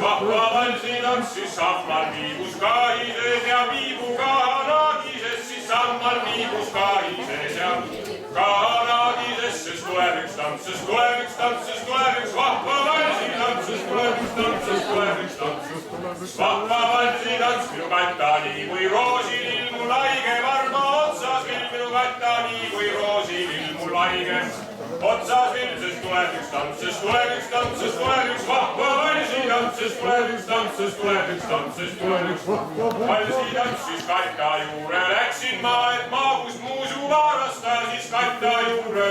vahva valsitants, siis Sammal viibus kahises ja viibuga naagises, siis Sammal viibus kahises ja naagises, sest tuleb üks tants, sest tuleb üks tants, sest tuleb üks vahva valsitants, sest tuleb üks tants, sest tuleb üks tants. Vahva valsitants, minu kattani kui roosil mul haige varba otsas, minu kattani kui roosil mul haige otsas vill, sest tuleb üks tants, sest tuleb üks tants, sest tuleb üks vahva valsitants, sest tuleb üks tants, sest tuleb üks tants, sest tuleb üks vahva valsitants. Siis katta juurde läksin ma, et maa kust muusu vaarasta, siis katta juurde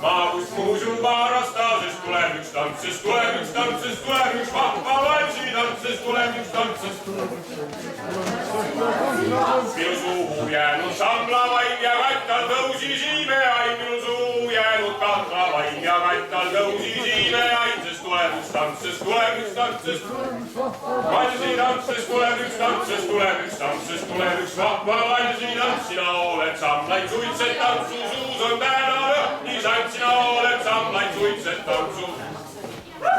maa kust muusu vaarasta, sest tuleb üks tants, sest tuleb üks tants, sest tuleb üks vahva valsitants, sest tuleb üks tants, sest tuleb üks tants. Minu suhu jäänud samlavaim ja kattal tõusis imeaim, minu suhu jäänud katlavaim ja kattal tõusis imeaim, sest tuleb üks tants, sest tuleb üks tants, sest tuleb üks vahva valsitants, sest tuleb üks tants, sest tuleb üks tants, sest tuleb üks vahva valsitants. Sina oled samlaid suitsetanud, su suus on täna lõhni sant, sina oled samlaid suitsetanud, su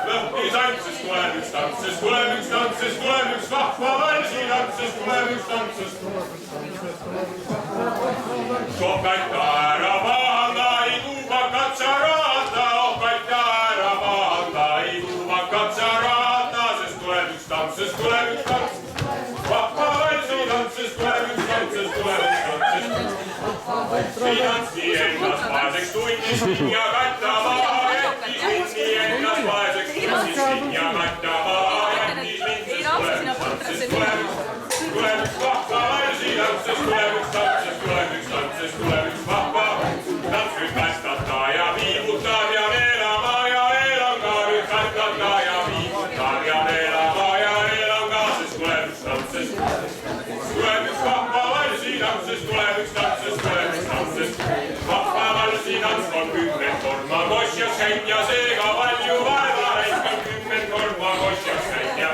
lõhni sant, sest tuleb üks tants, sest tuleb üks tants, sest tuleb üks vahva valsitants, sest tuleb üks tants, sest tuleb üks tants, sest tuleb üks vahva valsitants. Oh katta ära pahanda, ei tuubakat sa raata, oh katta ära pahanda, ei tuubakat sa raata, sest tuleb üks tants, sest tuleb üks tants, vahva valsitants, sest tuleb üks tants, sest tuleb üks tants, sest valsitants. Nii endas vaeseks tunnis ja katta maha jättis mind, nii endas vaeseks tunnis ja katta maha jättis mind, sest tuleb üks tants, sest tuleb üks vahva valsitants, sest tuleb üks tants, sest tuleb üks tants, sest tuleb üks vahva tants. Nüüd kastata ja viibutab ja veelama ja veelanga, nüüd kastata ja viibutab ja veelama ja veelanga, sest tuleb üks tants, sest tuleb üks vahva valsitants, sest tuleb üks tants, sest tuleb üks tants, sest vahva valsitants. 30 korda košjas käib ja seega palju vaeva näib, 30 korda košjas käib ja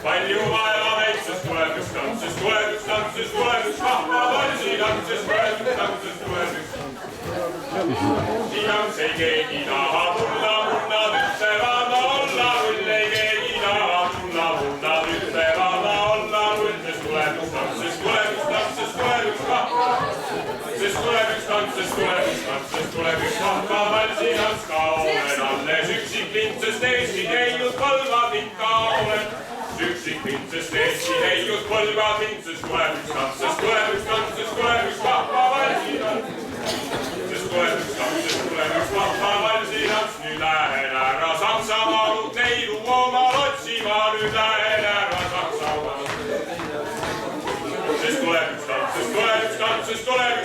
palju vaeva näib, sest tuleb üks tants, sest tuleb üks tants, sest tuleb üks vahva valsitants, sest tuleb üks tants, sest tuleb üks tants. Siin on see keegi taha tulla, munnad ütlevad ma olla null, ei keegi taha tulla, munnad ütlevad ma olla null, sest tuleb üks tants, sest tuleb üks tants, sest tuleb üks vahva, sest tuleb üks tants, sest tuleb üks tants, sest tuleb üks vahva valsitants. Ka olen alles üksik lind, sest Eesti teinud põlvad mind, ka olen üksik lind, sest Eesti teinud põlvad mind, sest tuleb üks tants, sest tuleb üks tants, sest tuleb üks vahva valsitants, sest tuleb üks tants, sest tuleb üks vahva valsitants. Nüüd lähen ära Saksamaal uut neidu omal otsima, nüüd lähen ära Saksamaal, sest tuleb üks tants, sest tuleb üks tants, sest tuleb